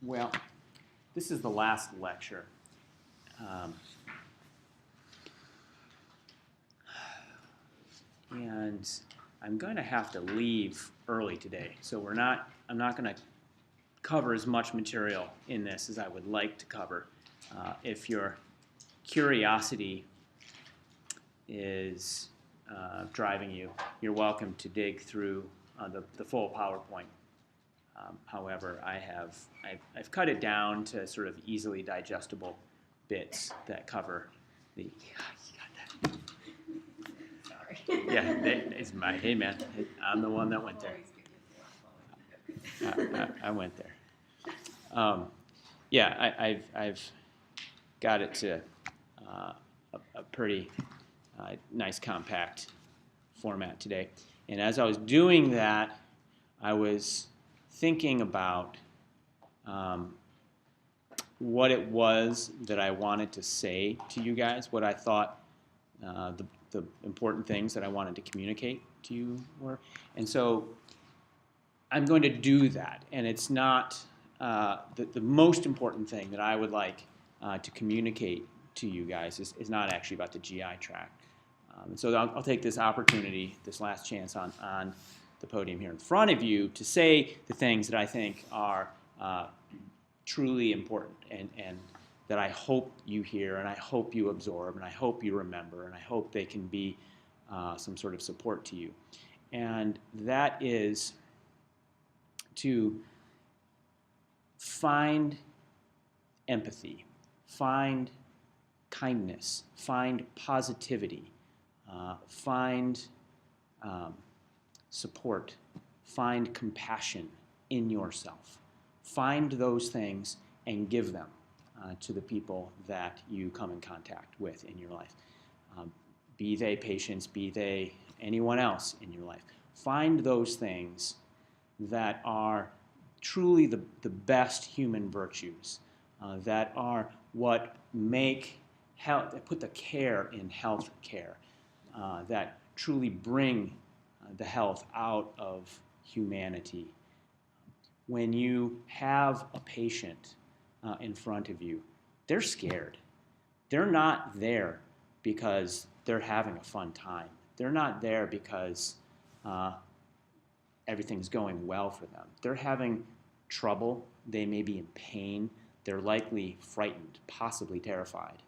Well, this is the last lecture. And I'm going to have to leave early today. So I'm not going to cover as much material in this as I would like to cover. If your curiosity is driving you, you're welcome to dig through the full PowerPoint. However, I've cut it down to sort of easily digestible bits that cover the. You got that. Sorry. Yeah, it's my. Hey man, I'm the one that went there. I went there. Yeah, I've got it to a pretty nice compact format today, and as I was doing that, I was thinking about what it was that I wanted to say to you guys, what I thought the important things that I wanted to communicate to you were. And so I'm going to do that. And it's not the most important thing that I would like to communicate to you guys is not actually about the GI tract. And so I'll take this opportunity, this last chance on the podium here in front of you to say the things that I think are truly important and that I hope you hear and I hope you absorb and I hope you remember and I hope they can be some sort of support to you. And that is to find empathy, find kindness, find positivity, find support, find compassion in yourself. Find those things and give them to the people that you come in contact with in your life. Be they patients, be they anyone else in your life. Find those things that are truly the best human virtues, that are what make health, that put the care in health care, that truly bring the health out of humanity. When you have a patient in front of you, they're scared. They're not there because they're having a fun time. They're not there because everything's going well for them. They're having trouble. They may be in pain. They're likely frightened, possibly terrified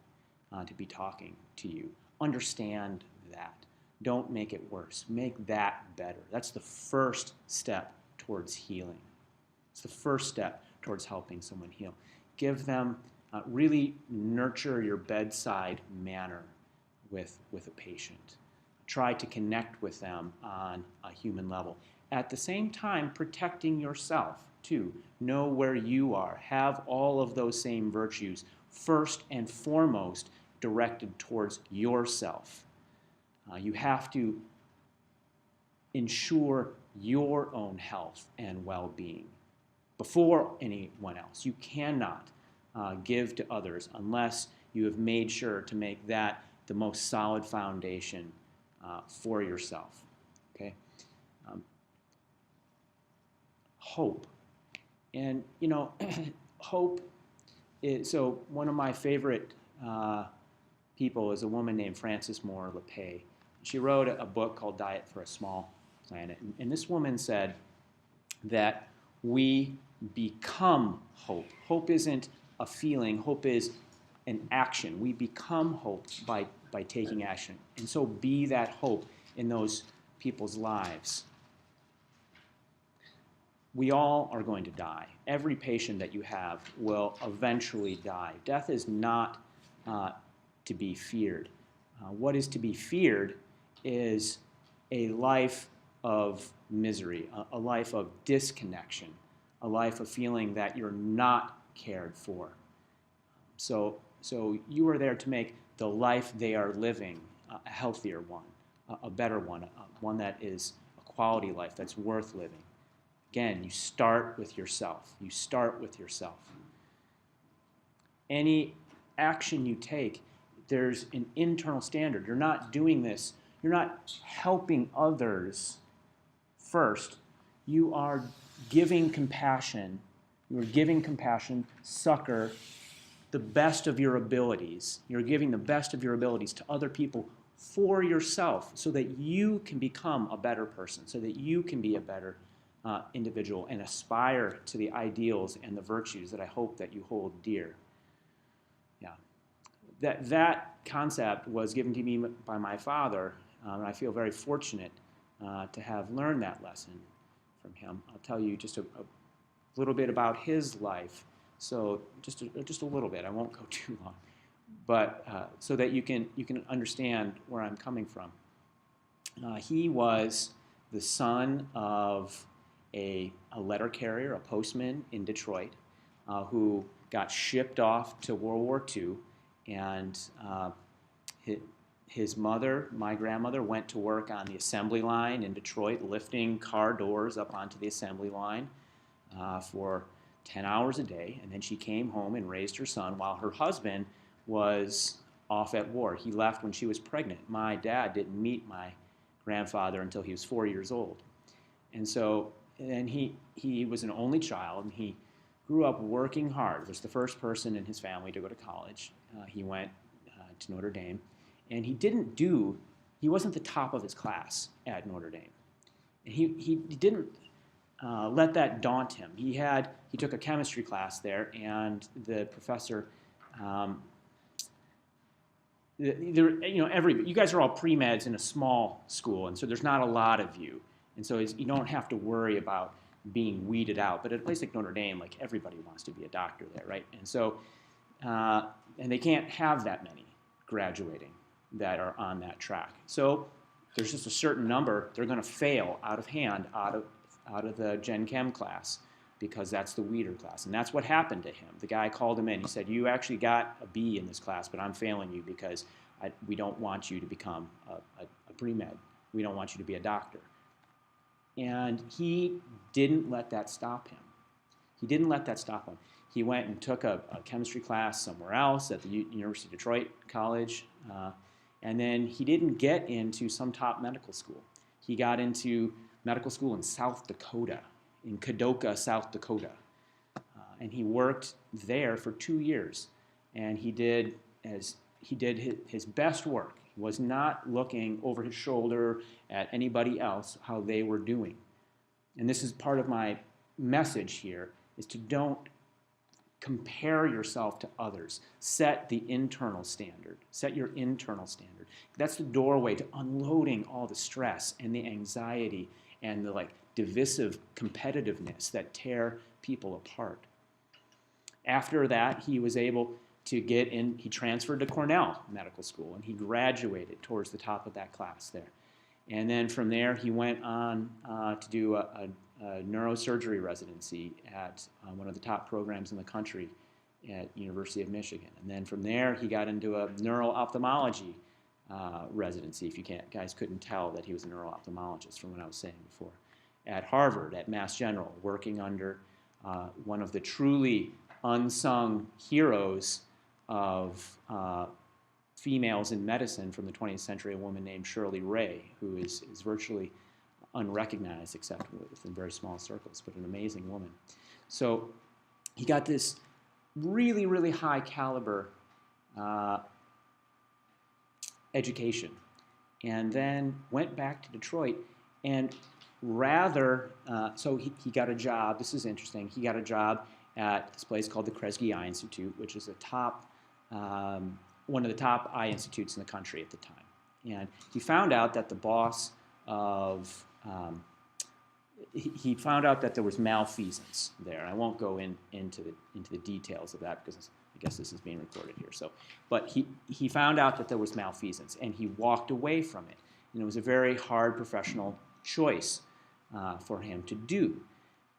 to be talking to you. Understand that. Don't make it worse. Make that better. That's the first step towards healing. It's the first step towards helping someone heal. Give them, really nurture your bedside manner with a patient. Try to connect with them on a human level. At the same time, protecting yourself too. Know where you are. Have all of those same virtues first and foremost directed towards yourself. You have to ensure your own health and well-being before anyone else. You cannot give to others unless you have made sure to make that the most solid foundation for yourself. Okay? Hope. And, you know, hope is, so one of my favorite people is a woman named Frances Moore Lepay. She wrote a book called Diet for a Small Planet. And this woman said that we become hope. Hope isn't a feeling. Hope is an action. We become hope by taking action. And so be that hope in those people's lives. We all are going to die. Every patient that you have will eventually die. Death is not to be feared. What is to be feared is a life of misery, a life of disconnection, a life of feeling that you're not cared for. So you are there to make the life they are living a healthier one, a better one, one that is a quality life that's worth living. Again, you start with yourself. You start with yourself. Any action you take, there's an internal standard. You're not doing this. You're not helping others first. You are giving compassion You are giving compassion, succor, the best of your abilities. You're giving the best of your abilities to other people for yourself so that you can become a better person, so that you can be a better individual and aspire to the ideals and the virtues that I hope that you hold dear. Yeah. That concept was given to me by my father, and I feel very fortunate to have learned that lesson from him. I'll tell you just a little bit about his life. So just a little bit. I won't go too long, but so that you can understand where I'm coming from. He was the son of a letter carrier, a postman in Detroit, who got shipped off to World War II, and his mother, my grandmother, went to work on the assembly line in Detroit, lifting car doors up onto the assembly line for 10 hours a day, and then she came home and raised her son while her husband was off at war. He left when she was pregnant. My dad didn't meet my grandfather until he was 4 years old. And so, and he was an only child, and he grew up working hard. Was the first person in his family to go to college. He went to Notre Dame, and he wasn't the top of his class at Notre Dame. And he didn't let that daunt him. He took a chemistry class there, and the professor, you guys are all pre-meds in a small school, and so there's not a lot of you, and so you don't have to worry about being weeded out. But at a place like Notre Dame, like everybody wants to be a doctor there, right? And so, and they can't have that many graduating that are on that track. So there's just a certain number. They're going to fail out of hand out of the Gen Chem class, because that's the weeder class. And that's what happened to him. The guy called him in. He said, you actually got a B in this class, but I'm failing you because we don't want you to become a pre-med. We don't want you to be a doctor. And he didn't let that stop him. He went and took a chemistry class somewhere else at the University of Detroit College. And then he didn't get into some top medical school. He got into medical school in South Dakota, in Kadoka, South Dakota. And he worked there for 2 years. And he did his best work. He was not looking over his shoulder at anybody else, how they were doing. And this is part of my message here, is to don't compare yourself to others. Set the internal standard. Set your internal standard. That's the doorway to unloading all the stress and the anxiety and the divisive competitiveness that tear people apart. After that, he was able to get in. He transferred to Cornell Medical School, and he graduated towards the top of that class there. And then from there, he went on to do a neurosurgery residency at one of the top programs in the country at University of Michigan. And then from there, he got into a neuro-ophthalmology residency, if you guys couldn't tell that he was a neuro-ophthalmologist from what I was saying before, at Harvard, at Mass General, working under one of the truly unsung heroes of females in medicine from the 20th century, a woman named Shirley Ray, who is virtually unrecognized except within very small circles, but an amazing woman. So he got this really, really high caliber education, and then went back to Detroit, and so he got a job. This is interesting. He got a job at this place called the Kresge Eye Institute, which is one of the top eye institutes in the country at the time. And he found out that the boss of he found out that there was malfeasance there. I won't go into the details of that because I guess this is being recorded here. So, but he found out that there was malfeasance, and he walked away from it. And it was a very hard professional choice for him to do.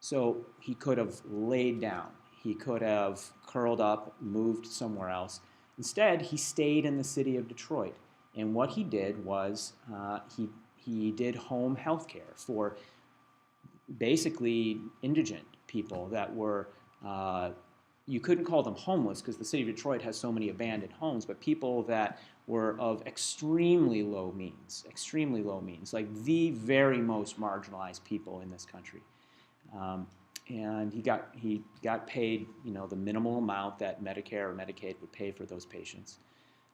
So he could have laid down. He could have curled up, moved somewhere else. Instead, he stayed in the city of Detroit. And what he did was he did home health care for basically indigent people that were, you couldn't call them homeless because the city of Detroit has so many abandoned homes, but people that were of extremely low means, like the very most marginalized people in this country. and he got paid, the minimal amount that Medicare or Medicaid would pay for those patients.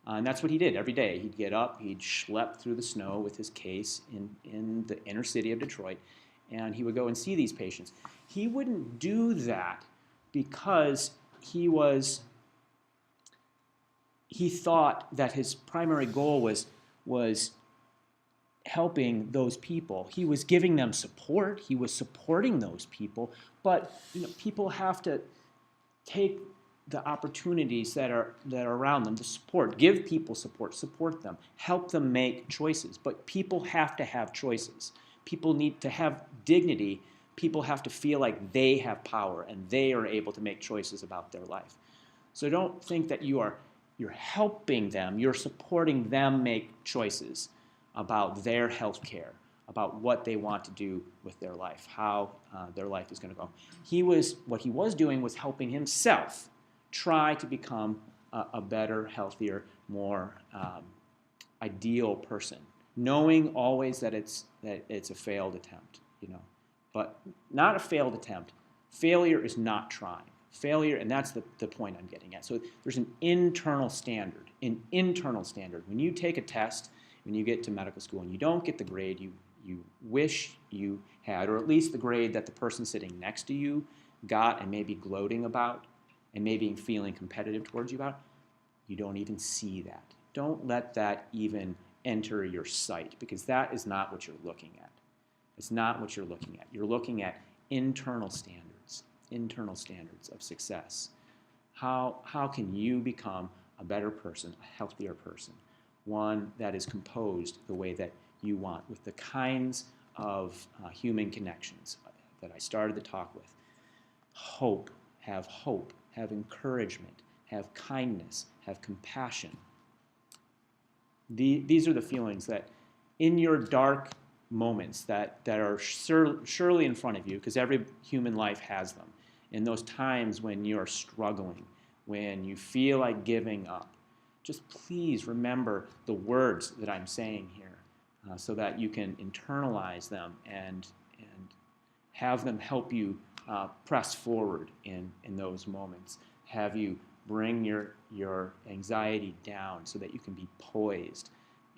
And that's what he did every day. He'd get up, he'd schlep through the snow with his case in the inner city of Detroit, and he would go and see these patients. He wouldn't do that because he thought that his primary goal was helping those people. He was giving them support. He was supporting those people. But people have to take the opportunities that are around them to support. Give people support them, help them make choices. But people have to have choices. People need to have dignity. People have to feel like they have power and they are able to make choices about their life. So don't think that you're helping them. You're supporting them make choices about their health care, about what they want to do with their life, how their life is going to go. What he was doing was helping himself try to become a better, healthier, more ideal person, knowing always that it's a failed attempt, but not a failed attempt. Failure is not trying. Failure, and that's the point I'm getting at. So there's an internal standard. When you take a test, when you get to medical school and you don't get the grade you wish you had, or at least the grade that the person sitting next to you got and maybe gloating about and maybe feeling competitive towards you about, you don't even see that. Don't let that even enter your sight, because that is not what you're looking at. It's not what you're looking at. You're looking at internal standards of success. How can you become a better person, a healthier person, one that is composed the way that you want, with the kinds of human connections that I started the talk with. Hope, have encouragement, have kindness, have compassion. These are the feelings that in your dark moments that are surely in front of you, because every human life has them, in those times when you're struggling, when you feel like giving up, just please remember the words that I'm saying here so that you can internalize them and have them help you press forward in those moments. Have you bring your anxiety down so that you can be poised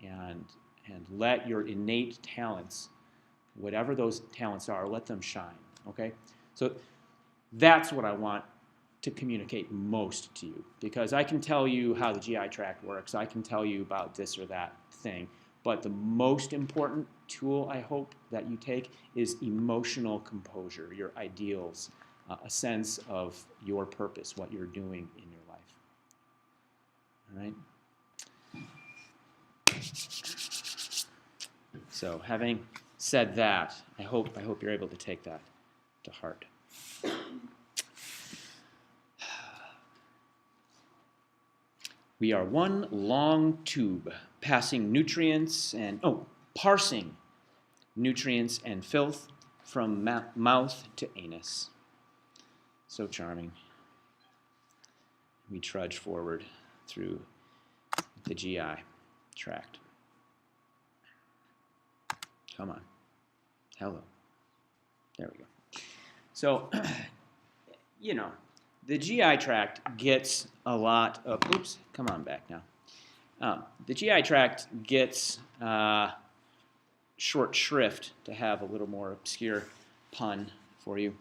and let your innate talents, whatever those talents are, let them shine, okay? So that's what I want to communicate most to you, because I can tell you how the GI tract works, I can tell you about this or that thing, but the most important tool I hope that you take is emotional composure, your ideals, a sense of your purpose, what you're doing in your life. All right? So having said that, I hope you're able to take that to heart. We are one long tube, parsing nutrients and filth from mouth to anus. So charming. We trudge forward through the GI tract. Come on. Hello. There we go. So, the GI tract gets a lot of, come on back now. The GI tract gets short shrift, to have a little more obscure pun for you.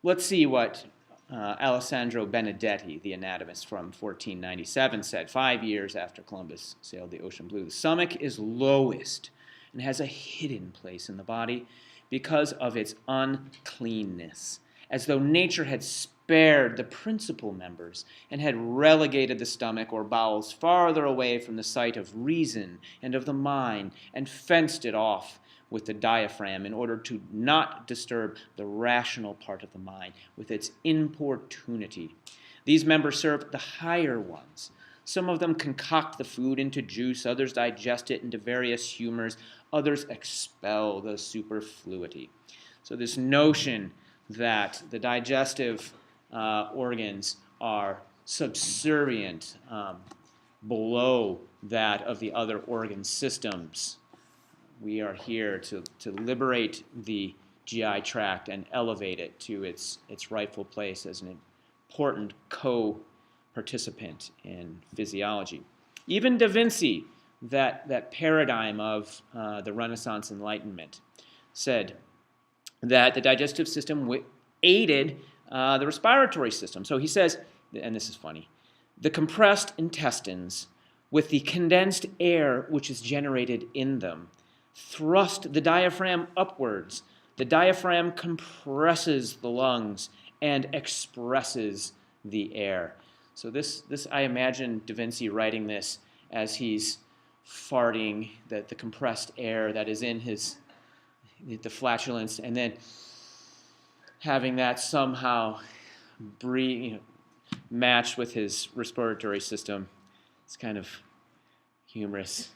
Let's see what Alessandro Benedetti, the anatomist from 1497, said 5 years after Columbus sailed the ocean blue. The stomach is lowest and has a hidden place in the body because of its uncleanness, as though nature had spared the principal members and had relegated the stomach or bowels farther away from the sight of reason and of the mind, and fenced it off with the diaphragm in order to not disturb the rational part of the mind with its importunity. These members serve the higher ones. Some of them concoct the food into juice, others digest it into various humors, others expel the superfluity. So this notion that the digestive organs are subservient below that of the other organ systems. We are here to liberate the GI tract and elevate it to its rightful place as an important co-participant in physiology. Even Da Vinci, that paradigm of the Renaissance Enlightenment, said that the digestive system aided the respiratory system. So he says, and this is funny, the compressed intestines with the condensed air which is generated in them thrust the diaphragm upwards. The diaphragm compresses the lungs and expresses the air. So this I imagine Da Vinci writing this as he's farting the compressed air that is in the flatulence, and then having that somehow matched with his respiratory system. It's kind of humorous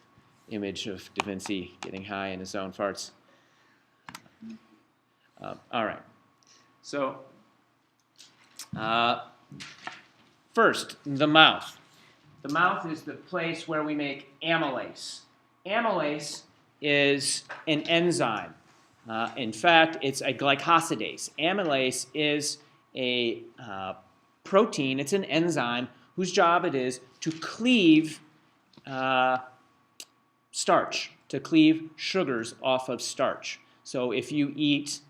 image of Da Vinci getting high in his own farts. All right. So first, the mouth. The mouth is the place where we make amylase. Amylase is an enzyme. In fact, it's a glycosidase. Amylase is a protein. It's an enzyme whose job it is to cleave starch, to cleave sugars off of starch. So if you eat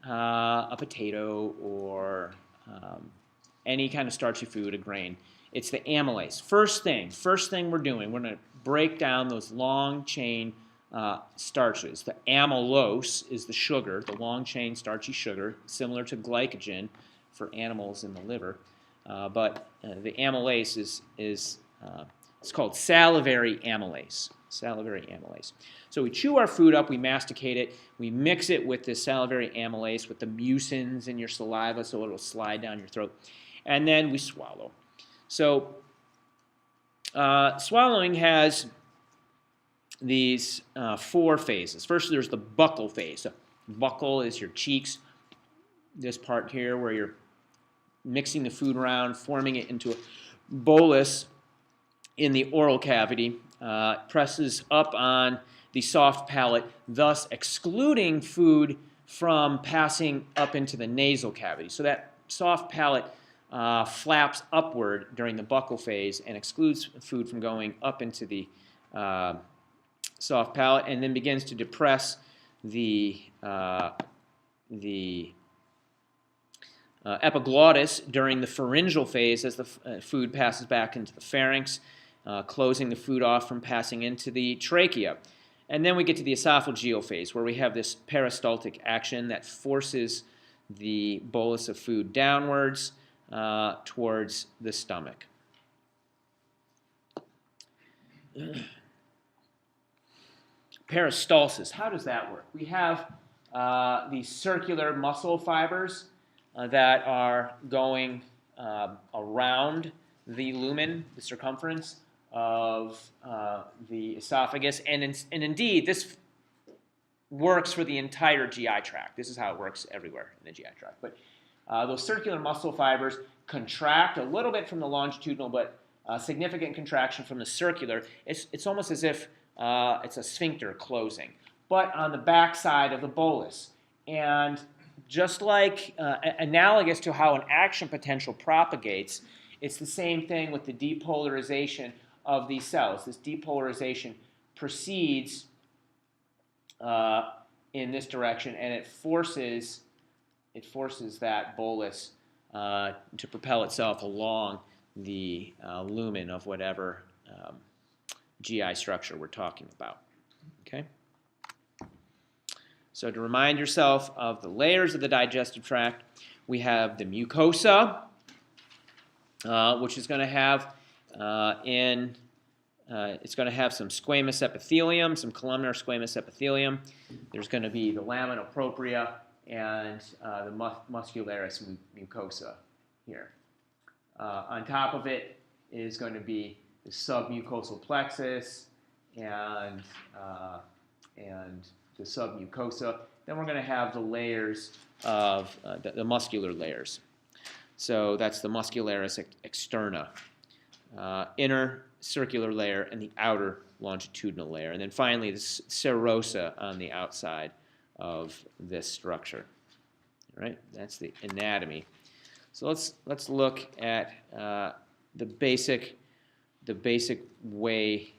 a potato or any kind of starchy food, a grain, it's the amylase. First thing we're doing, we're going to break down those long chain starches. The amylose is the sugar, the long chain starchy sugar, similar to glycogen for animals in the liver. But the amylase is it's called salivary amylase. Salivary amylase. So we chew our food up, we masticate it, we mix it with this salivary amylase with the mucins in your saliva so it'll slide down your throat, and then we swallow. So swallowing has these 4 phases. First, there's the buccal phase. So buccal is your cheeks, this part here where you're mixing the food around, forming it into a bolus in the oral cavity. Presses up on the soft palate, thus excluding food from passing up into the nasal cavity. So that soft palate flaps upward during the buccal phase and excludes food from going up into the soft palate, and then begins to depress the epiglottis during the pharyngeal phase as the food passes back into the pharynx, closing the food off from passing into the trachea. And then we get to the esophageal phase, where we have this peristaltic action that forces the bolus of food downwards towards the stomach. Peristalsis, how does that work? We have these circular muscle fibers that are going around the lumen, the circumference of the esophagus, and indeed this works for the entire GI tract. This is how it works everywhere in the GI tract. But those circular muscle fibers contract a little bit from the longitudinal, but significant contraction from the circular. It's almost as if it's a sphincter closing, but on the back side of the bolus. And just like analogous to how an action potential propagates, it's the same thing with the depolarization of these cells. This depolarization proceeds in this direction, and it forces that bolus to propel itself along the lumen of whatever GI structure we're talking about. Okay? So to remind yourself of the layers of the digestive tract, we have the mucosa, which is going to have it's going to have some squamous epithelium, some columnar squamous epithelium. There's going to be the lamina propria and the muscularis mucosa here. On top of it is going to be the submucosal plexus and the submucosa. Then we're going to have the layers of the muscular layers. So that's the muscularis externa, inner circular layer and the outer longitudinal layer. And then finally the serosa on the outside of this structure. All right, that's the anatomy. So let's look at the basic way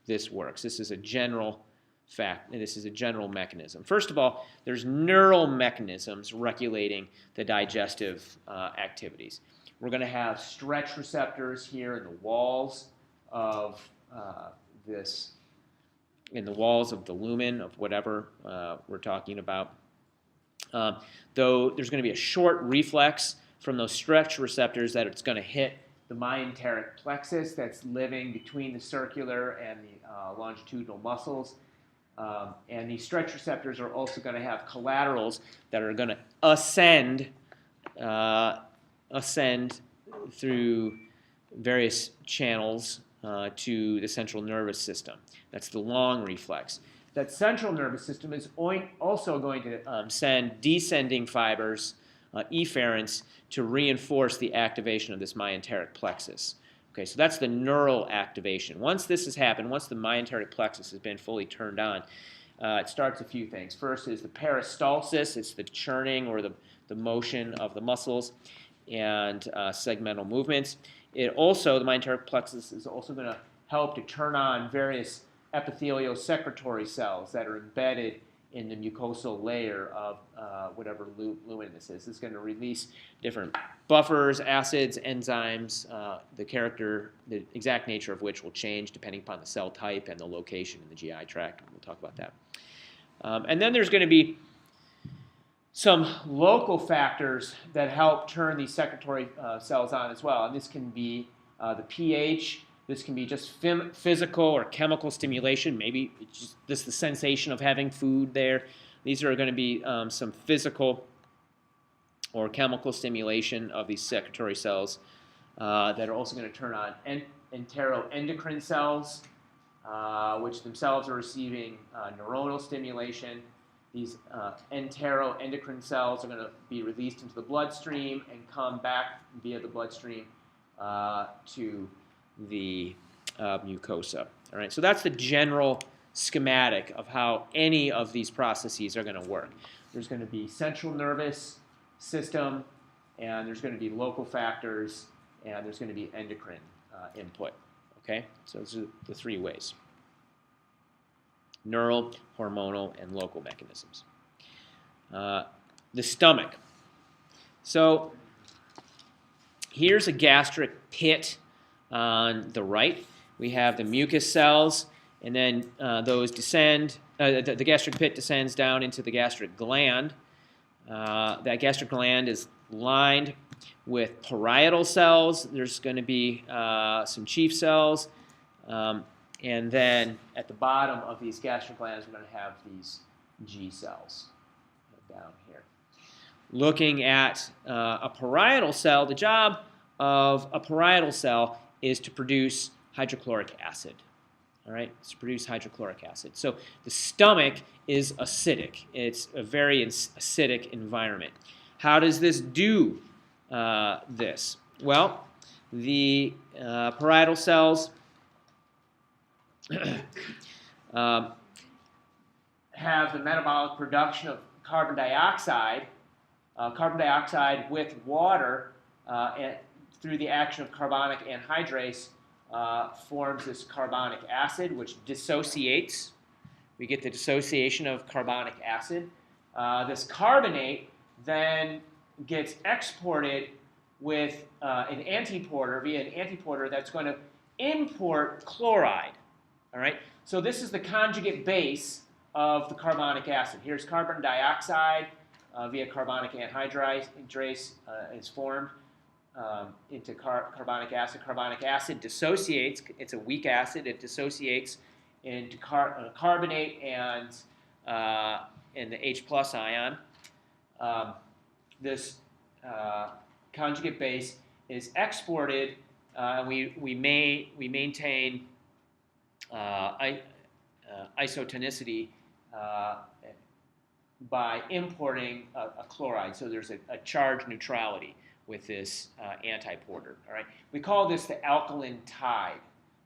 this works. This is a general fact, and this is a general mechanism. First of all, there's neural mechanisms regulating the digestive activities. We're going to have stretch receptors here in the walls of in the walls of the lumen of whatever we're talking about. Though there's going to be a short reflex from those stretch receptors that it's going to hit the myenteric plexus that's living between the circular and the longitudinal muscles. And these stretch receptors are also going to have collaterals that are going to ascend through various channels to the central nervous system. That's the long reflex. That central nervous system is also going to send descending fibers, efferents, to reinforce the activation of this myenteric plexus. Okay, so that's the neural activation. Once this has happened, once the myenteric plexus has been fully turned on, it starts a few things. First is the peristalsis. It's the churning or the motion of the muscles and segmental movements. The myenteric plexus is also going to help to turn on various epithelial secretory cells that are embedded in the mucosal layer of whatever lumen this is. It's going to release different buffers, acids, enzymes, the exact nature of which will change depending upon the cell type and the location in the GI tract. We'll talk about that. And then there's going to be some local factors that help turn these secretory cells on as well. And this can be the pH. This can be just physical or chemical stimulation. Maybe it's just the sensation of having food there. These are going to be some physical or chemical stimulation of these secretory cells that are also going to turn on enteroendocrine cells, which themselves are receiving neuronal stimulation. These enteroendocrine cells are going to be released into the bloodstream and come back via the bloodstream to the mucosa. All right, so that's the general schematic of how any of these processes are going to work. There's going to be central nervous system, and there's going to be local factors, and there's going to be endocrine input. Okay, so those are the three ways: neural, hormonal, and local mechanisms. The stomach. So here's a gastric pit. On the right, we have the mucus cells, and then those descend. The gastric pit descends down into the gastric gland. That gastric gland is lined with parietal cells. There's going to be some chief cells, and then at the bottom of these gastric glands, we're going to have these G cells down here. Looking at a parietal cell, the job of a parietal cell is to produce hydrochloric acid. All right, it's to produce hydrochloric acid. So the stomach is acidic. It's a very acidic environment. How does this do this? Well, the parietal cells have the metabolic production of carbon dioxide with water through the action of carbonic anhydrase forms this carbonic acid, which dissociates. We get the dissociation of carbonic acid. This carbonate then gets exported with an antiporter, via an antiporter that's going to import chloride. All right? So this is the conjugate base of the carbonic acid. Here's carbon dioxide via carbonic anhydrase is formed into carbonic acid. Carbonic acid dissociates. It's a weak acid. It dissociates into carbonate and the H plus ion. This conjugate base is exported, and we maintain isotonicity by importing a chloride. So there's a charge neutrality with this antiporter. All right, we call this the alkaline tide.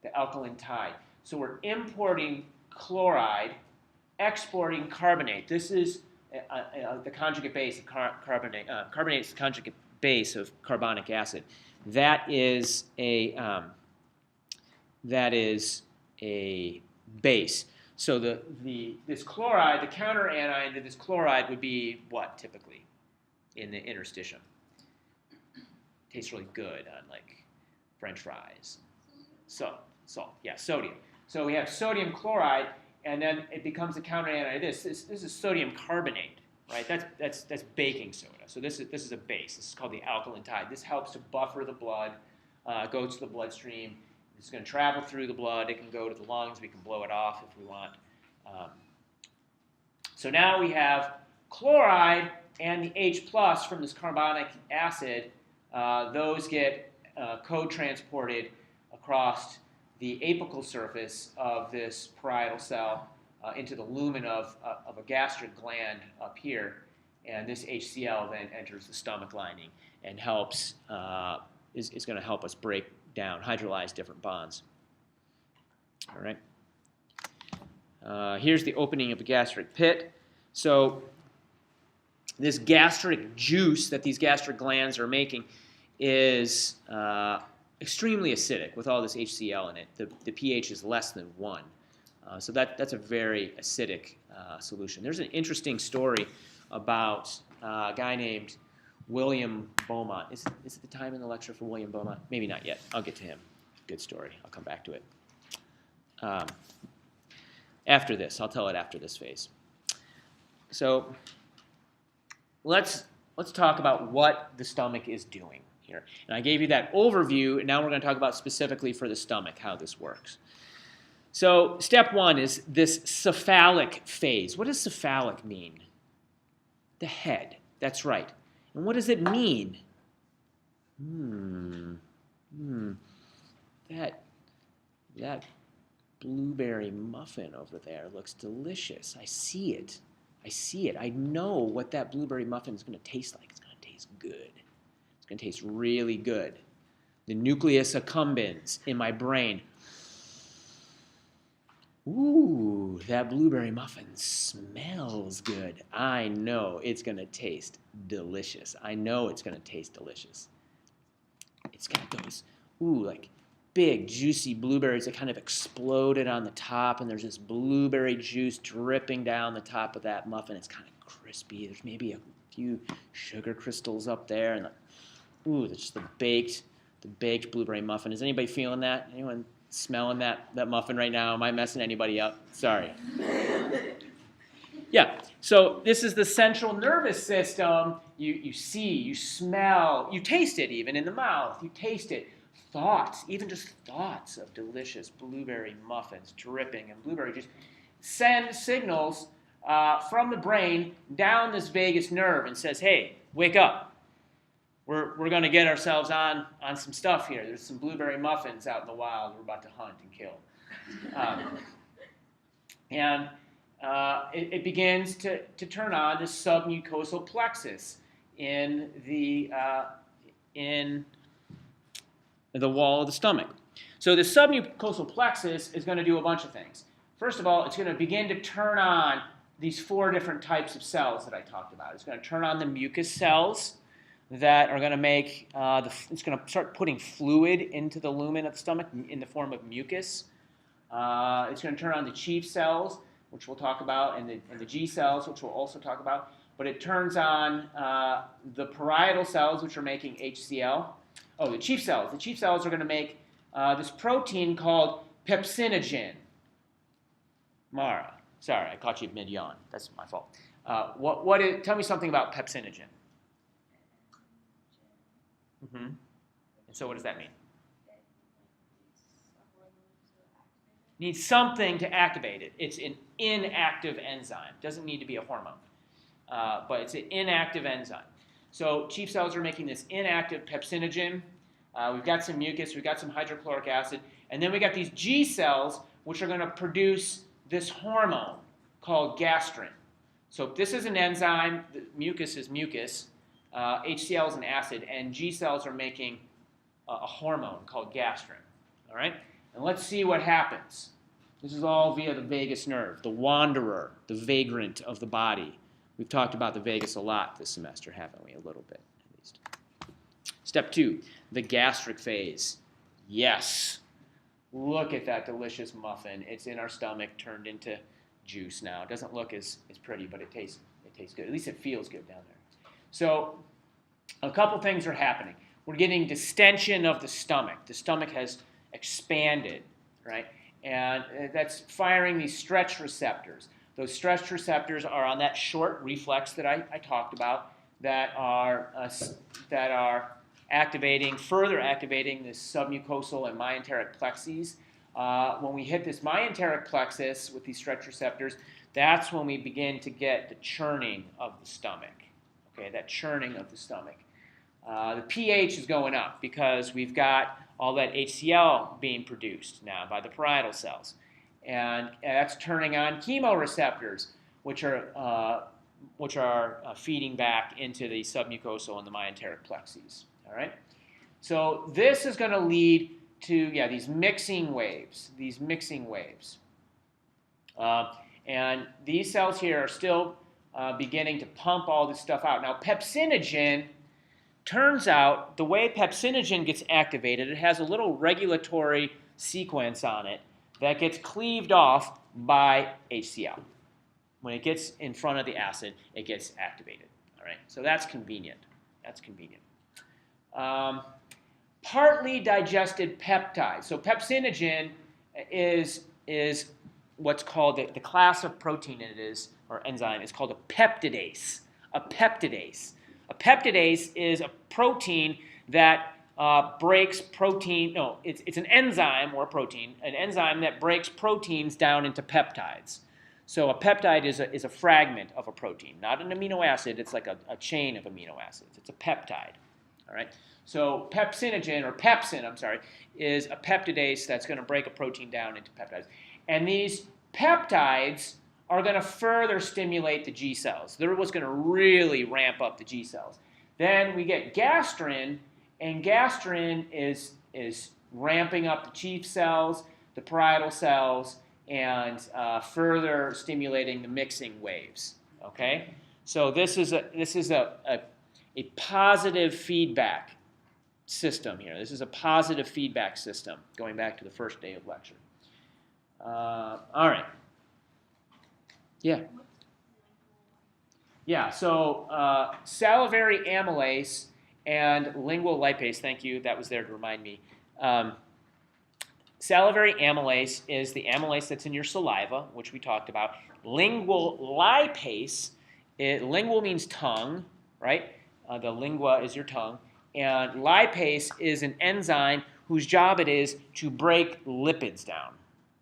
The alkaline tide. So we're importing chloride, exporting carbonate. This is the conjugate base of carbonate. Carbonate is the conjugate base of carbonic acid. That is a base. So this chloride, the counter anion to this chloride would be what typically in the interstitium? Tastes really good on like French fries. Salt, yeah, sodium. So we have sodium chloride, and then it becomes a counter anion. This is sodium carbonate, right? That's baking soda. So this is a base. This is called the alkaline tide. This helps to buffer the blood, go to the bloodstream. It's going to travel through the blood. It can go to the lungs. We can blow it off if we want. So now we have chloride and the H plus from this carbonic acid. Those get co-transported across the apical surface of this parietal cell into the lumen of a gastric gland up here. And this HCl then enters the stomach lining and helps, is going to help us break down, hydrolyze different bonds. All right. Here's the opening of the gastric pit. So this gastric juice that these gastric glands are making is extremely acidic with all this HCl in it. The pH is less than 1. So that's a very acidic solution. There's an interesting story about a guy named William Beaumont. Is it the time in the lecture for William Beaumont? Maybe not yet. I'll get to him. Good story. I'll come back to it. After this. I'll tell it after this phase. So let's talk about what the stomach is doing here. And I gave you that overview, and now we're going to talk about specifically for the stomach how this works. So step 1 is this cephalic phase. What does cephalic mean? The head. That's right. And what does it mean? That blueberry muffin over there looks delicious. I see it. I know what that blueberry muffin is going to taste like. It's going to taste good. It's going to taste really good. The nucleus accumbens in my brain. Ooh, that blueberry muffin smells good. I know it's going to taste delicious. I know it's going to taste delicious. It's got those, like big, juicy blueberries that kind of exploded on the top, and there's this blueberry juice dripping down the top of that muffin. It's kind of crispy. There's maybe a few sugar crystals up there, and that's just the baked blueberry muffin. Is anybody feeling that? Anyone smelling that muffin right now? Am I messing anybody up? Sorry. Yeah, so this is the central nervous system. You see, you smell, you taste it even in the mouth. You taste it. Thoughts, even just thoughts of delicious blueberry muffins dripping and blueberry juice send signals from the brain down this vagus nerve and says, hey, wake up. We're going to get ourselves on some stuff here. There's some blueberry muffins out in the wild we're about to hunt and kill. It begins to turn on this submucosal plexus in the wall of the stomach. So the submucosal plexus is going to do a bunch of things. First of all, it's going to begin to turn on these 4 different types of cells that I talked about. It's going to turn on the mucus cells that are going to make, it's going to start putting fluid into the lumen of the stomach in the form of mucus. It's going to turn on the chief cells, which we'll talk about, and the G cells, which we'll also talk about. But it turns on the parietal cells, which are making HCl. Oh, the chief cells. The chief cells are going to make this protein called pepsinogen. Mara, sorry, I caught you mid-yawn. That's my fault. Tell me something about pepsinogen. And so what does that mean? Needs something to activate it. It's an inactive enzyme. Doesn't need to be a hormone, but it's an inactive enzyme. So chief cells are making this inactive pepsinogen. We've got some mucus, we've got some hydrochloric acid, and then we got these G cells, which are going to produce this hormone called gastrin. So this is an enzyme. The mucus is mucus. HCl is an acid, and G cells are making a hormone called gastrin. All right? And let's see what happens. This is all via the vagus nerve, the wanderer, the vagrant of the body. We've talked about the vagus a lot this semester, haven't we? A little bit, at least. Step 2, the gastric phase. Yes. Look at that delicious muffin. It's in our stomach, turned into juice now. It doesn't look as pretty, but it tastes good. At least it feels good down there. So a couple things are happening. We're getting distension of the stomach. The stomach has expanded, right? And that's firing these stretch receptors. Those stretch receptors are on that short reflex that I talked about that are further activating this submucosal and myenteric plexes. When we hit this myenteric plexus with these stretch receptors, that's when we begin to get the churning of the stomach. Okay, that churning of the stomach. The pH is going up because we've got all that HCl being produced now by the parietal cells. And that's turning on chemoreceptors, which are feeding back into the submucosal and the myenteric plexes. All right? So this is going to lead to, these mixing waves. And these cells here are still beginning to pump all this stuff out. Now, pepsinogen, turns out the way pepsinogen gets activated, it has a little regulatory sequence on it that gets cleaved off by HCl. When it gets in front of the acid, it gets activated. All right, so that's convenient. Partly digested peptides. So pepsinogen is what's called the class of protein it is, or enzyme, is called a peptidase. A peptidase is a protein that breaks protein. No, it's an enzyme or a protein, an enzyme that breaks proteins down into peptides. So a peptide is a fragment of a protein, not an amino acid. It's like a chain of amino acids. It's a peptide. All right. So pepsinogen, or pepsin, is a peptidase that's going to break a protein down into peptides. And these peptides are going to further stimulate the G cells. They're what's going to really ramp up the G cells. Then we get gastrin, and gastrin is ramping up the chief cells, the parietal cells, and further stimulating the mixing waves. Okay, so this is a positive feedback system here. This is a positive feedback system. Going back to the first day of lecture. All right. Yeah, so salivary amylase and lingual lipase, thank you, that was there to remind me. Salivary amylase is the amylase that's in your saliva, which we talked about. Lingual lipase, lingual means tongue, right? The lingua is your tongue. And lipase is an enzyme whose job it is to break lipids down.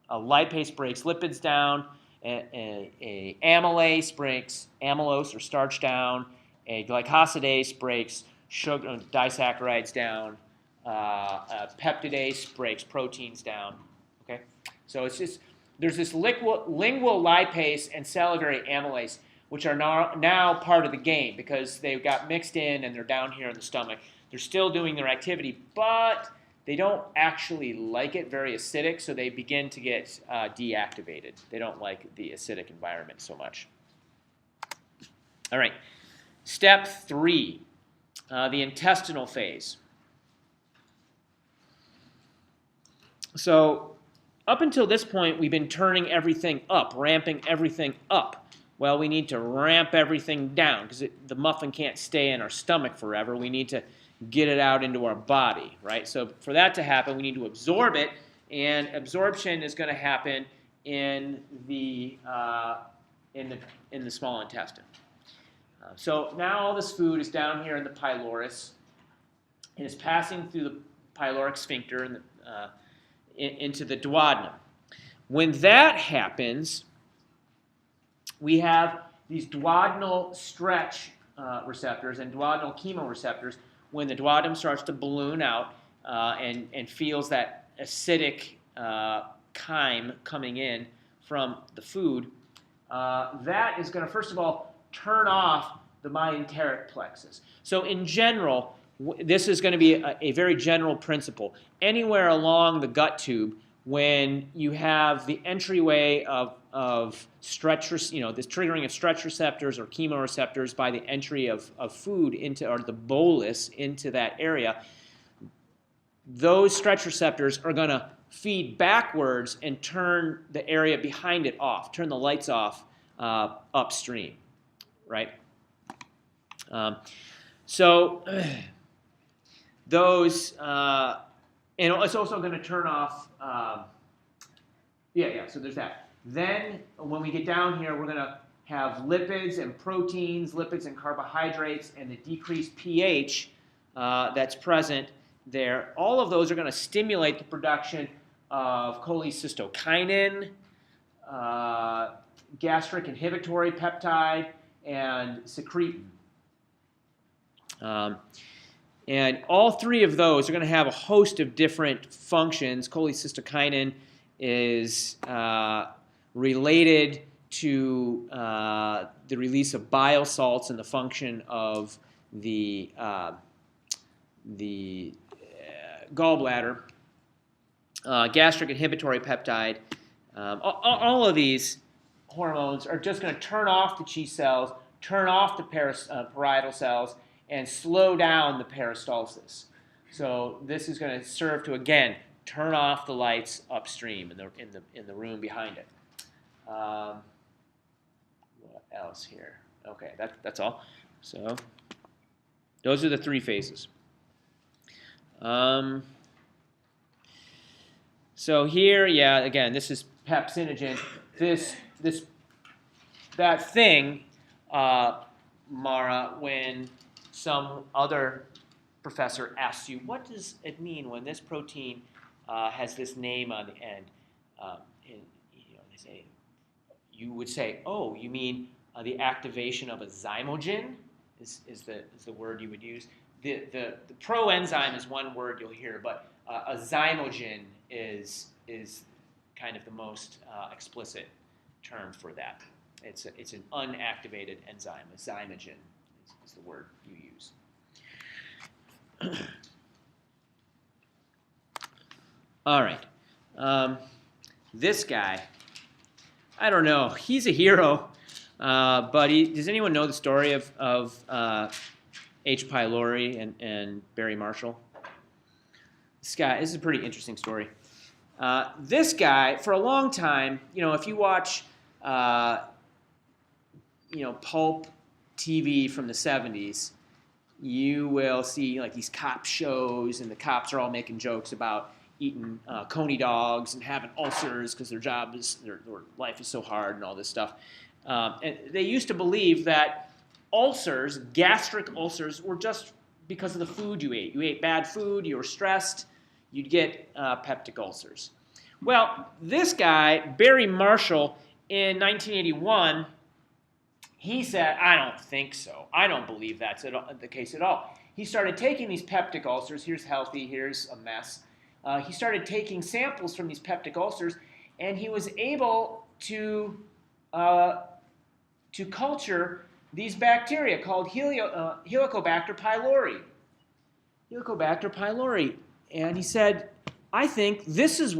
A lipase breaks lipids down. A amylase breaks amylose or starch down. A glycosidase breaks sugar disaccharides down. A peptidase breaks proteins down. Okay, so it's just there's this lingual lipase and salivary amylase, which are now part of the game because they got mixed in and they're down here in the stomach. They're still doing their activity, but they don't actually like it, very acidic, so they begin to get deactivated. They don't like the acidic environment so much. All right, step 3, the intestinal phase. So up until this point, we've been turning everything up, ramping everything up. Well, we need to ramp everything down because the muffin can't stay in our stomach forever. We need to get it out into our body, right? So for that to happen, we need to absorb it, and absorption is going to happen in the small intestine. So now all this food is down here in the pylorus, and is passing through the pyloric sphincter and into the duodenum. When that happens, we have these duodenal stretch receptors and duodenal chemoreceptors. When the duodenum starts to balloon out and feels that acidic chyme coming in from the food, that is going to, first of all, turn off the myenteric plexus. So in general, this is going to be a very general principle. Anywhere along the gut tube when you have the entryway of stretch, this triggering of stretch receptors or chemoreceptors by the entry of food into, or the bolus into that area, those stretch receptors are going to feed backwards and turn the area behind it off, turn the lights off upstream, right? So those, and it's also going to turn off, so there's that. Then when we get down here, we're going to have lipids and proteins, lipids and carbohydrates, and the decreased pH that's present there. All of those are going to stimulate the production of cholecystokinin, gastric inhibitory peptide, and secretin. And all three of those are going to have a host of different functions. Cholecystokinin is related to the release of bile salts and the function of the gallbladder. Gastric inhibitory peptide. All of these hormones are just going to turn off the Chi cells, turn off the parietal cells, and slow down the peristalsis. So this is going to serve to, again, turn off the lights upstream in the room behind it. What else here? Okay, that's all. So those are the three phases. So here, again, this is pepsinogen. That thing, Mara, when some other professor asks you, what does it mean when this protein has this name on the end? They say, you would say, oh, you mean the activation of a zymogen is the word you would use. The proenzyme is one word you'll hear, but a zymogen is kind of the most explicit term for that. It's an unactivated enzyme. A zymogen is the word you use. All right. This guy, I don't know. He's a hero, but does anyone know the story of H. pylori and Barry Marshall? This is a pretty interesting story. This guy, for a long time, if you watch, pulp TV from the 70s, you will see like these cop shows, and the cops are all making jokes about eating coney dogs and having ulcers because their life is so hard and all this stuff. And they used to believe that ulcers, gastric ulcers, were just because of the food you ate. You ate bad food, you were stressed, you'd get peptic ulcers. Well, this guy, Barry Marshall, in 1981, he said, I don't think so. I don't believe that's the case at all. He started taking these peptic ulcers. Here's healthy, here's a mess. He started taking samples from these peptic ulcers, and he was able to culture these bacteria called Helicobacter pylori. Helicobacter pylori. And he said, I think this is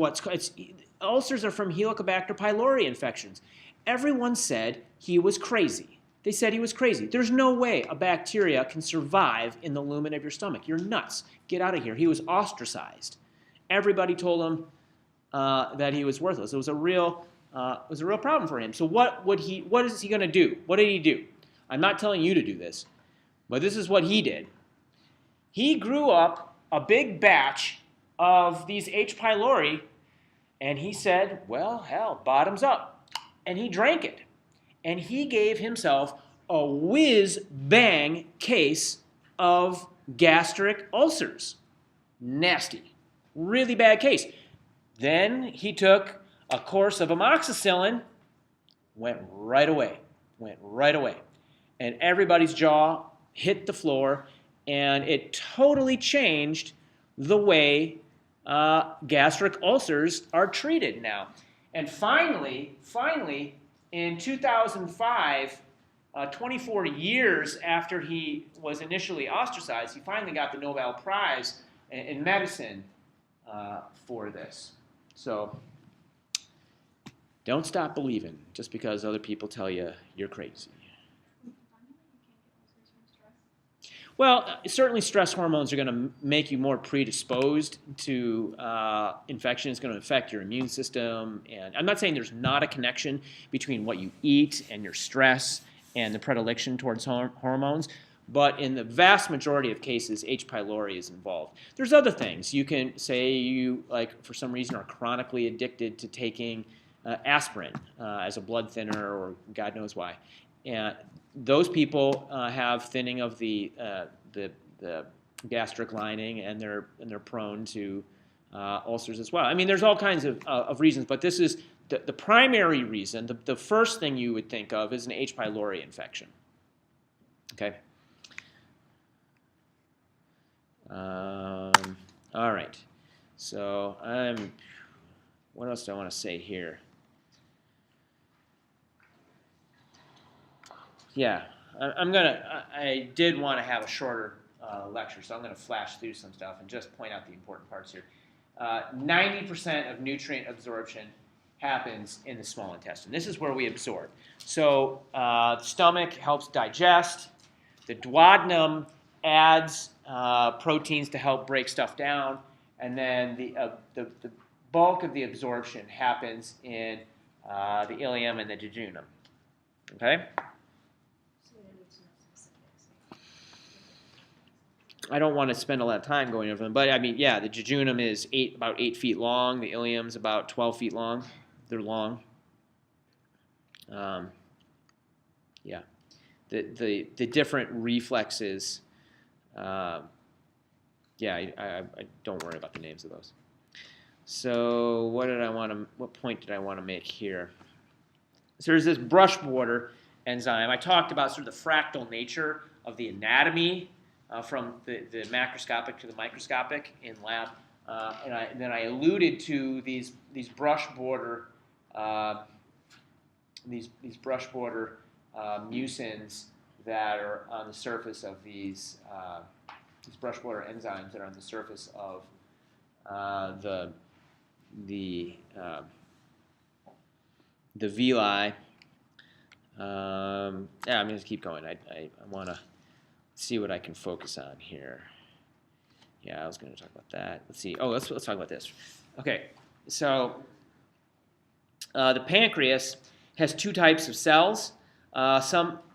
ulcers are from Helicobacter pylori infections. Everyone said he was crazy. They said he was crazy. There's no way a bacteria can survive in the lumen of your stomach. You're nuts. Get out of here. He was ostracized. Everybody told him that he was worthless. It was a real problem for him. So what is he going to do? What did he do? I'm not telling you to do this, but this is what he did. He grew up a big batch of these H. pylori, and he said, well, hell, bottoms up. And he drank it. And he gave himself a whiz-bang case of gastric ulcers. Nasty. Really bad case. Then he took a course of amoxicillin, went right away. And everybody's jaw hit the floor, and it totally changed the way gastric ulcers are treated now. And finally, in 2005, 24 years after he was initially ostracized, he finally got the Nobel Prize in medicine for this. So don't stop believing just because other people tell you you're crazy. Well, certainly stress hormones are going to make you more predisposed to infection. It's going to affect your immune system. And I'm not saying there's not a connection between what you eat and your stress and the predilection towards hormones, but in the vast majority of cases, H. pylori is involved. There's other things. You can say you, like, for some reason are chronically addicted to taking aspirin as a blood thinner or God knows why. And those people have thinning of the gastric lining, and they're prone to ulcers as well. I mean, there's all kinds of reasons, but this is the primary reason. The first thing you would think of is an H. pylori infection. Okay. All right. So what else do I want to say here? Yeah, I did want to have a shorter lecture, so I'm going to flash through some stuff and just point out the important parts here. 90% of nutrient absorption happens in the small intestine. This is where we absorb. So the stomach helps digest. The duodenum adds proteins to help break stuff down, and then the bulk of the absorption happens in the ileum and the jejunum. Okay. I don't want to spend a lot of time going over them, but I mean, yeah, the jejunum is about 8 feet long. The ileum's about 12 feet long. They're long. Yeah, the different reflexes. Yeah, I don't worry about the names of those. So what point did I want to make here? So there's this brush border enzyme. I talked about sort of the fractal nature of the anatomy from the macroscopic to the microscopic in lab, and then I alluded to these brush border mucins that are on the surface of these brush border enzymes that are on the surface of the villi. Yeah, I'm going to keep going. I want to see what I can focus on here. Yeah, I was going to talk about that. Let's see. Oh, let's talk about this. Okay, so the pancreas has 2 types of cells.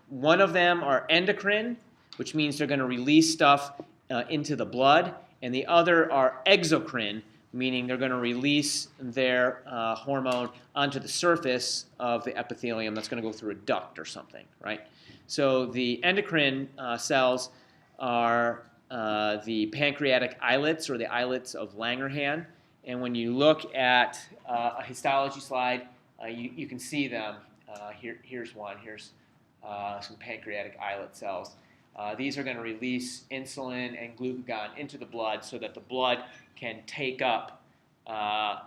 One of them are endocrine, which means they're going to release stuff into the blood, and the other are exocrine, meaning they're going to release their hormone onto the surface of the epithelium that's going to go through a duct or something, right? So the endocrine cells are the pancreatic islets, or the islets of Langerhans. And when you look at a histology slide, you can see them. Here's one. Here's some pancreatic islet cells. These are going to release insulin and glucagon into the blood so that the blood can take up the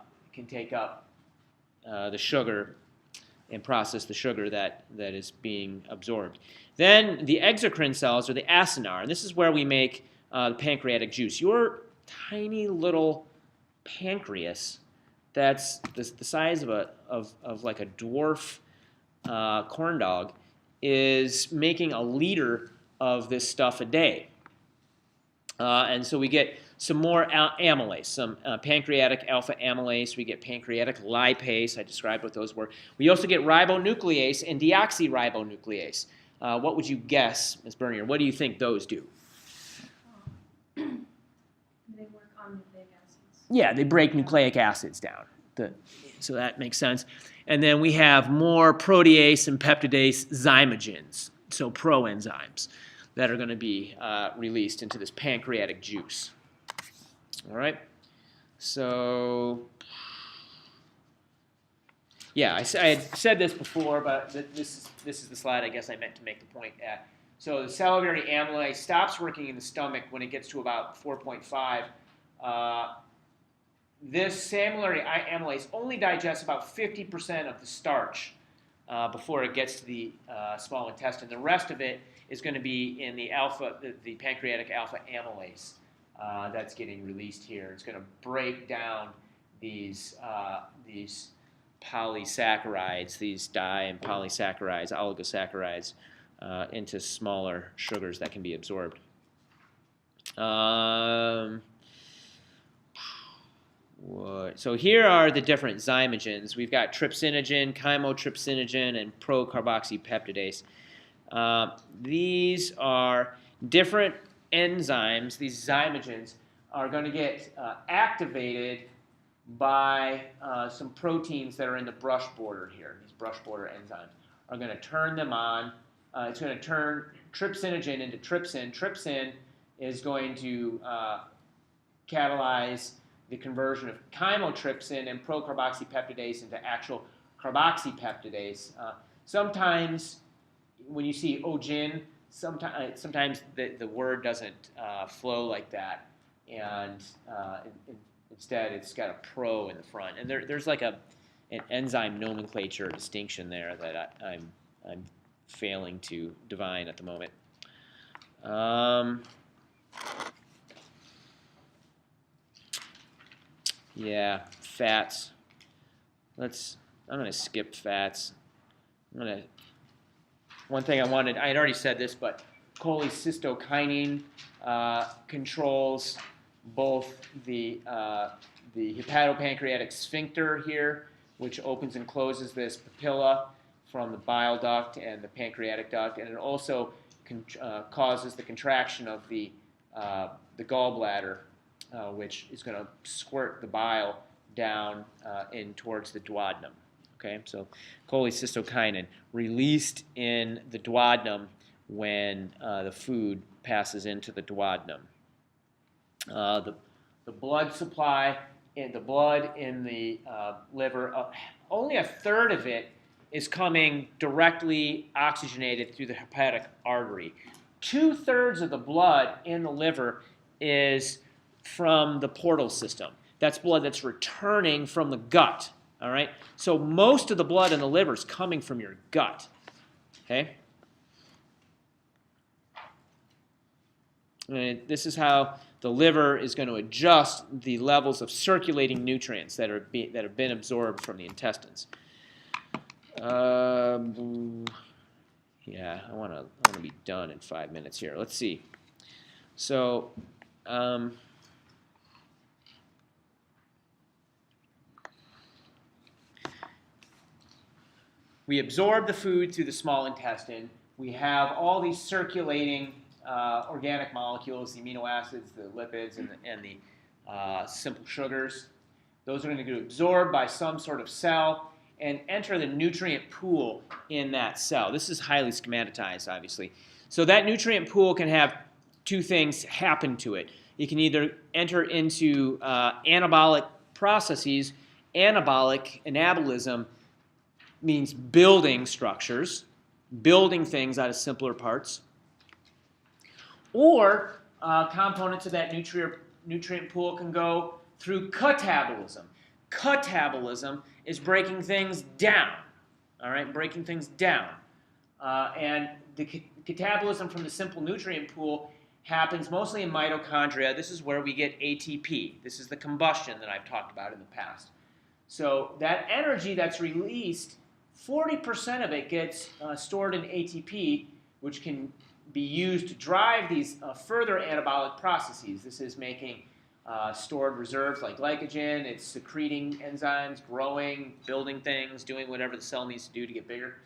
sugar and process the sugar that is being absorbed. Then the exocrine cells are the acinar, and this is where we make the pancreatic juice. Your tiny little pancreas, that's the size of like a dwarf corn dog, is making a liter of this stuff a day. And so we get some more amylase, some pancreatic alpha amylase. We get pancreatic lipase. I described what those were. We also get ribonuclease and deoxyribonuclease. What would you guess, Ms. Bernier? What do you think those do? They work on nucleic acids. Yeah, they break nucleic acids down. So that makes sense. And then we have more protease and peptidase zymogens, so proenzymes, that are going to be released into this pancreatic juice. All right. So, yeah, I had said this before, but this is the slide I guess I meant to make the point at. So the salivary amylase stops working in the stomach when it gets to about 4.5. This salivary amylase only digests about 50% of the starch before it gets to the small intestine. The rest of it is going to be in the pancreatic alpha amylase that's getting released here. It's going to break down these polysaccharides, these di and polysaccharides, oligosaccharides, into smaller sugars that can be absorbed. So here are the different zymogens. We've got trypsinogen, chymotrypsinogen, and procarboxypeptidase. These are different enzymes. These zymogens are going to get activated by some proteins that are in the brush border here. These brush border enzymes are going to turn them on. It's going to turn trypsinogen into trypsin. Trypsin is going to catalyze the conversion of chymotrypsin and procarboxypeptidase into actual carboxypeptidase. Sometimes when you see ogin, sometimes the word doesn't flow like that, and instead it's got a pro in the front. And there's like an enzyme nomenclature distinction there that I'm failing to divine at the moment. Yeah, fats. I'm going to skip fats. One thing I had already said this, but cholecystokinin controls both the hepatopancreatic sphincter here, which opens and closes this papilla from the bile duct and the pancreatic duct, and it also causes the contraction of the gallbladder, which is going to squirt the bile down in towards the duodenum. Okay, so cholecystokinin released in the duodenum when the food passes into the duodenum. The blood supply, the blood in the liver, only a third of it is coming directly oxygenated through the hepatic artery. 2/3 of the blood in the liver is from the portal system. That's blood that's returning from the gut. All right? So most of the blood in the liver is coming from your gut. Okay? And this is how the liver is going to adjust the levels of circulating nutrients that have been absorbed from the intestines. Yeah, I want to be done in 5 minutes here. Let's see. So, we absorb the food through the small intestine. We have all these circulating organic molecules, the amino acids, the lipids, and the simple sugars. Those are going to get absorbed by some sort of cell and enter the nutrient pool in that cell. This is highly schematized, obviously. So that nutrient pool can have two things happen to it. You can either enter into anabolic processes. Anabolic, anabolism, means building structures, building things out of simpler parts. Or components of that nutrient pool can go through catabolism. Catabolism is breaking things down, all right, breaking things down. And the catabolism from the simple nutrient pool happens mostly in mitochondria. This is where we get ATP. This is the combustion that I've talked about in the past. So that energy that's released, 40% of it gets stored in ATP, which can be used to drive these further anabolic processes. This is making stored reserves like glycogen. It's secreting enzymes, growing, building things, doing whatever the cell needs to do to get bigger.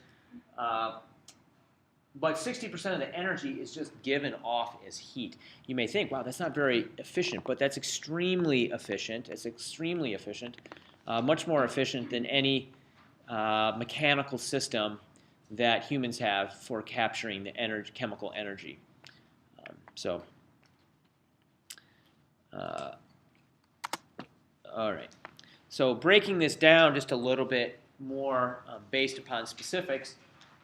But 60% of the energy is just given off as heat. You may think, wow, that's not very efficient, but that's extremely efficient. It's extremely efficient, much more efficient than any mechanical system that humans have for capturing the energy, chemical energy. All right. So breaking this down just a little bit more based upon specifics,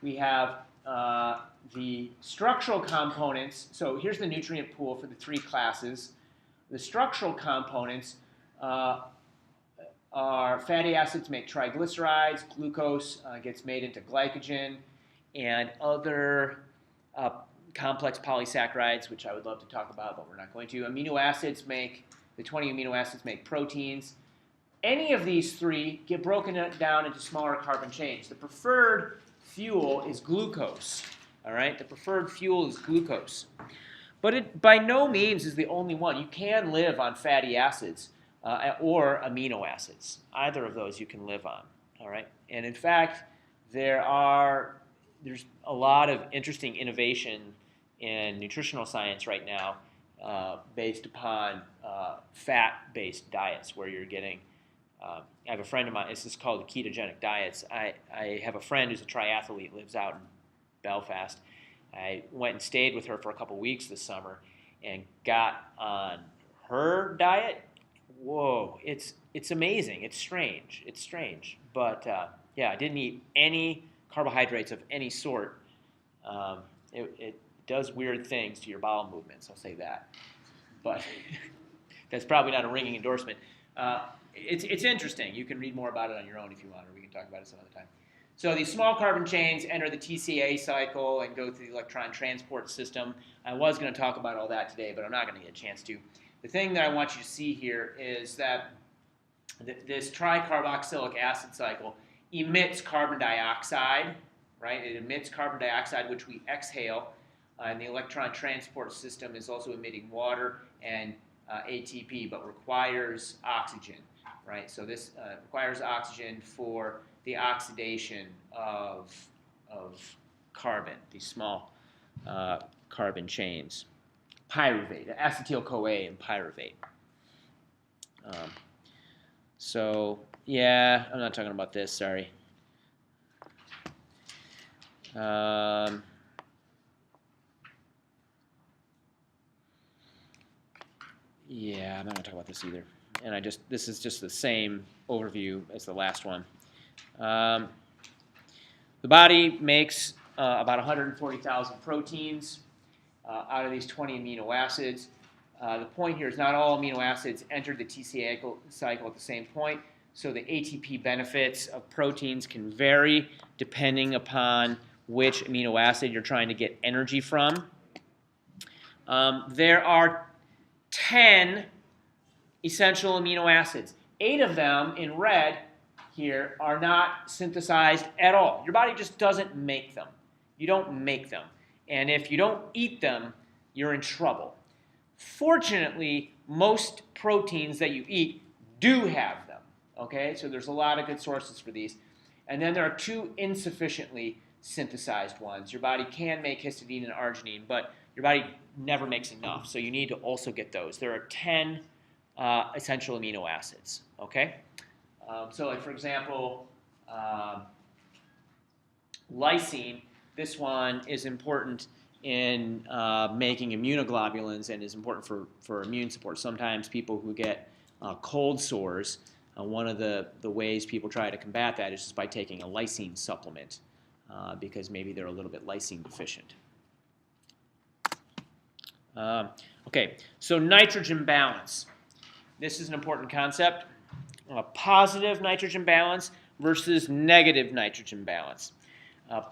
we have the structural components. So here's the nutrient pool for the three classes. The structural components are fatty acids make triglycerides, glucose gets made into glycogen, and other complex polysaccharides, which I would love to talk about, but we're not going to. The 20 amino acids make proteins. any of these three get broken down into smaller carbon chains. The preferred fuel is glucose. All right, the preferred fuel is glucose. But it by no means is the only one. You can live on fatty acids or amino acids. Either of those you can live on. All right, and in fact, there's a lot of interesting innovation in nutritional science right now based upon fat-based diets, where you're getting. I have a friend of mine. This is called ketogenic diets. I have a friend who's a triathlete, lives out in Belfast. I went and stayed with her for a couple weeks this summer and got on her diet. Whoa, it's amazing. It's strange. But yeah, I didn't eat any carbohydrates of any sort. It does weird things to your bowel movements, I'll say that. But that's probably not a ringing endorsement. It's interesting. You can read more about it on your own if you want, or we can talk about it some other time. So these small carbon chains enter the TCA cycle and go through the electron transport system. I was going to talk about all that today, but I'm not going to get a chance to. The thing that I want you to see here is that this tricarboxylic acid cycle emits carbon dioxide, right? It emits carbon dioxide, which we exhale, and the electron transport system is also emitting water and ATP, but requires oxygen, right? So this requires oxygen for the oxidation of carbon, these small carbon chains. Pyruvate, acetyl-CoA and pyruvate. So, yeah, I'm not talking about this, sorry. Yeah, I'm not going to talk about this either. And this is just the same overview as the last one. The body makes about 140,000 proteins out of these 20 amino acids. The point here is not all amino acids enter the TCA cycle at the same point, so the ATP benefits of proteins can vary depending upon which amino acid you're trying to get energy from. There are 10 essential amino acids. 8 of them in red here are not synthesized at all. Your body just doesn't make them. You don't make them. And if you don't eat them, you're in trouble. Fortunately, most proteins that you eat do have them. Okay, so there's a lot of good sources for these. And then there are 2 insufficiently synthesized ones. Your body can make histidine and arginine, but your body never makes enough. So you need to also get those. There are 10 essential amino acids. Okay, so like for example, lysine. This one is important in making immunoglobulins and is important for immune support. Sometimes people who get cold sores, one of the ways people try to combat that is just by taking a lysine supplement because maybe they're a little bit lysine deficient. Okay, so nitrogen balance. This is an important concept. Positive nitrogen balance versus negative nitrogen balance.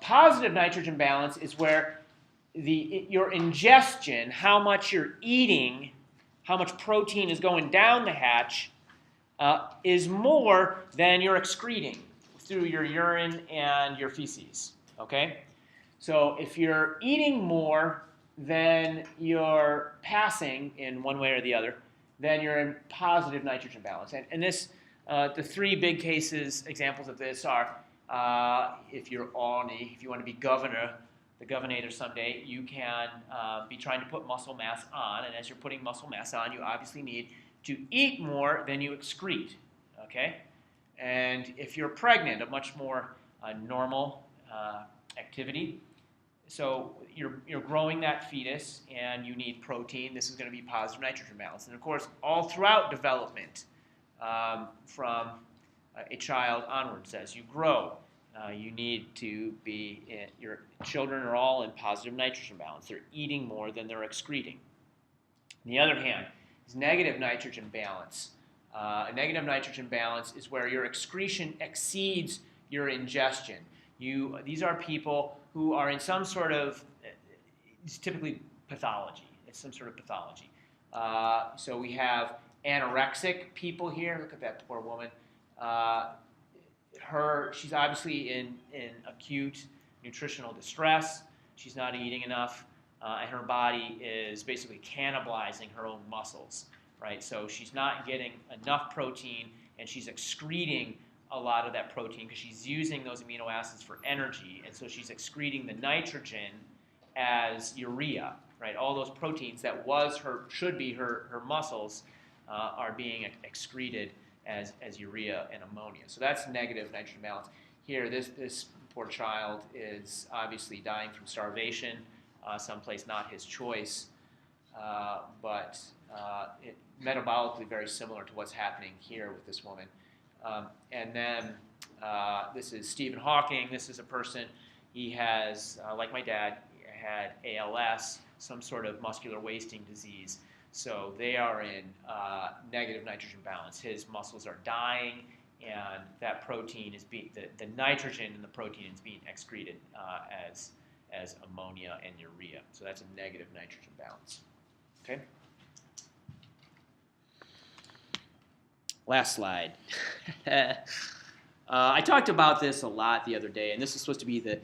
Positive nitrogen balance is where your ingestion, how much you're eating, how much protein is going down the hatch, is more than you're excreting through your urine and your feces. Okay? So if you're eating more than you're passing in one way or the other, then you're in positive nitrogen balance. And this, the 3 big examples of this are if you want to be the governor someday, you can be trying to put muscle mass on, and as you're putting muscle mass on, you obviously need to eat more than you excrete, okay? And if you're pregnant, a much more normal activity. So you're growing that fetus, and you need protein. This is going to be positive nitrogen balance. And of course, all throughout development, from a child onwards, as you grow, you need to be, your children are all in positive nitrogen balance. They're eating more than they're excreting. On the other hand, is negative nitrogen balance. A negative nitrogen balance is where your excretion exceeds your ingestion. These are people who are in some sort of, it's typically pathology. It's some sort of pathology. So we have anorexic people here. Look at that poor woman. She's obviously in acute nutritional distress. She's not eating enough, and her body is basically cannibalizing her own muscles, right? So she's not getting enough protein, and she's excreting a lot of that protein because she's using those amino acids for energy, and so she's excreting the nitrogen as urea, right? All those proteins that should be her muscles are being excreted as urea and ammonia. So that's negative nitrogen balance. Here, this poor child is obviously dying from starvation, someplace not his choice, but metabolically very similar to what's happening here with this woman. And then this is Stephen Hawking. This is a person, he has, like my dad, had ALS, some sort of muscular wasting disease. So they are in negative nitrogen balance. His muscles are dying, and that protein is being, the nitrogen in the protein is being excreted as ammonia and urea. So that's a negative nitrogen balance. Okay. Last slide. I talked about this a lot the other day, and this is supposed to be the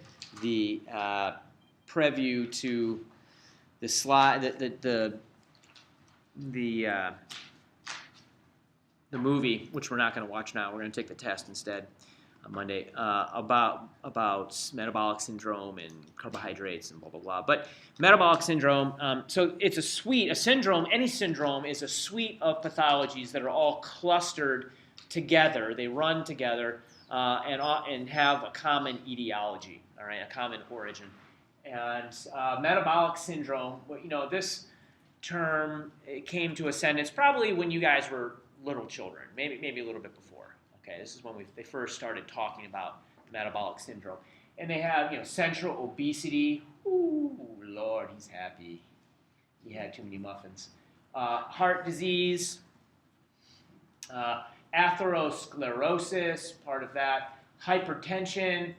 preview to the slide, the movie, which we're not going to watch now. We're going to take the test instead on Monday, about metabolic syndrome and carbohydrates and blah, blah, blah. But metabolic syndrome, so it's a syndrome, any syndrome is a suite of pathologies that are all clustered together. They run together and have a common etiology, all right, a common origin. And metabolic syndrome, this term came to ascendance probably when you guys were little children, maybe a little bit before. Okay, this is when they first started talking about metabolic syndrome. And they have, central obesity. Ooh, Lord, he's happy. He had too many muffins. Heart disease, atherosclerosis, part of that. Hypertension,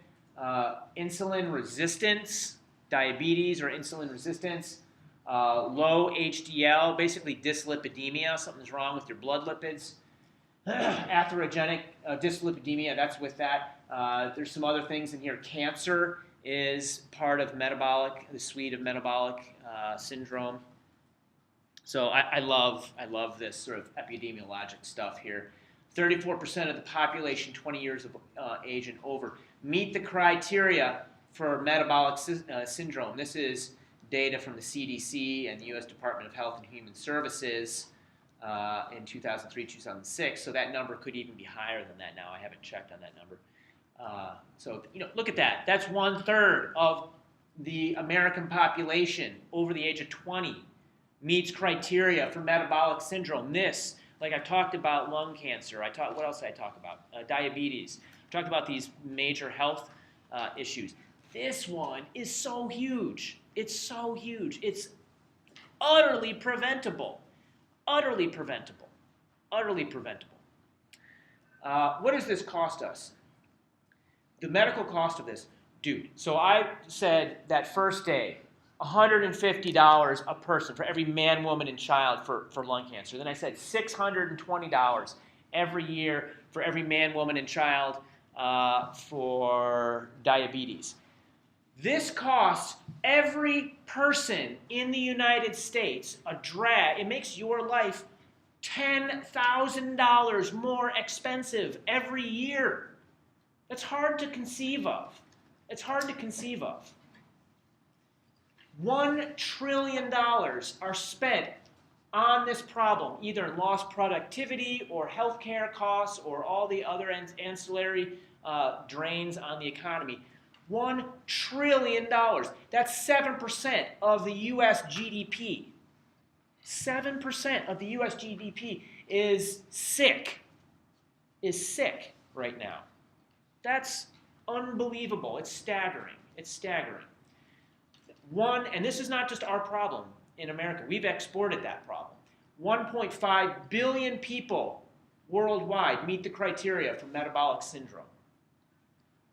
insulin resistance, diabetes or insulin resistance. Low HDL, basically dyslipidemia, something's wrong with your blood lipids. Atherogenic dyslipidemia, that's with that. There's some other things in here. Cancer is part of the suite of metabolic syndrome. So I love this sort of epidemiologic stuff here. 34% of the population 20 years of age and over meet the criteria for metabolic syndrome. This is data from the CDC and the U.S. Department of Health and Human Services in 2003, 2006. So that number could even be higher than that now. I haven't checked on that number. So look at that. That's 1/3 of the American population over the age of 20 meets criteria for metabolic syndrome. This, like I talked about lung cancer. What else did I talk about? Diabetes. I talked about these major health issues. This one is so huge. It's so huge. It's utterly preventable. Utterly preventable. Utterly preventable. What does this cost us? The medical cost of this. Dude, so I said that first day, $150 a person for every man, woman, and child for lung cancer. Then I said $620 every year for every man, woman, and child for diabetes. This costs every person in the United States a drag. It makes your life $10,000 more expensive every year. That's hard to conceive of. It's hard to conceive of. $1 trillion are spent on this problem, either in lost productivity or healthcare costs or all the other ancillary drains on the economy. $1 trillion. That's 7% of the U.S. GDP. 7% of the U.S. GDP is sick right now. That's unbelievable. It's staggering. It's staggering. And this is not just our problem in America. We've exported that problem. 1.5 billion people worldwide meet the criteria for metabolic syndrome.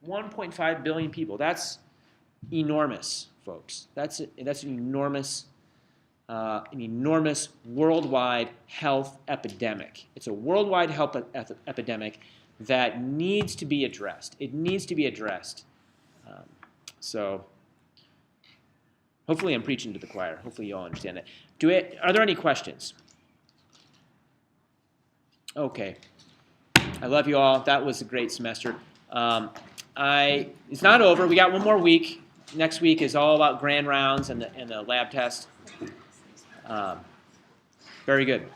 1.5 billion people. That's enormous, folks. That's an enormous an enormous worldwide health epidemic. It's a worldwide health epidemic that needs to be addressed. It needs to be addressed. So hopefully I'm preaching to the choir. Hopefully you all understand that. Are there any questions? Okay. I love you all. That was a great semester. It's not over. We got one more week. Next week is all about grand rounds and the lab test. Very good.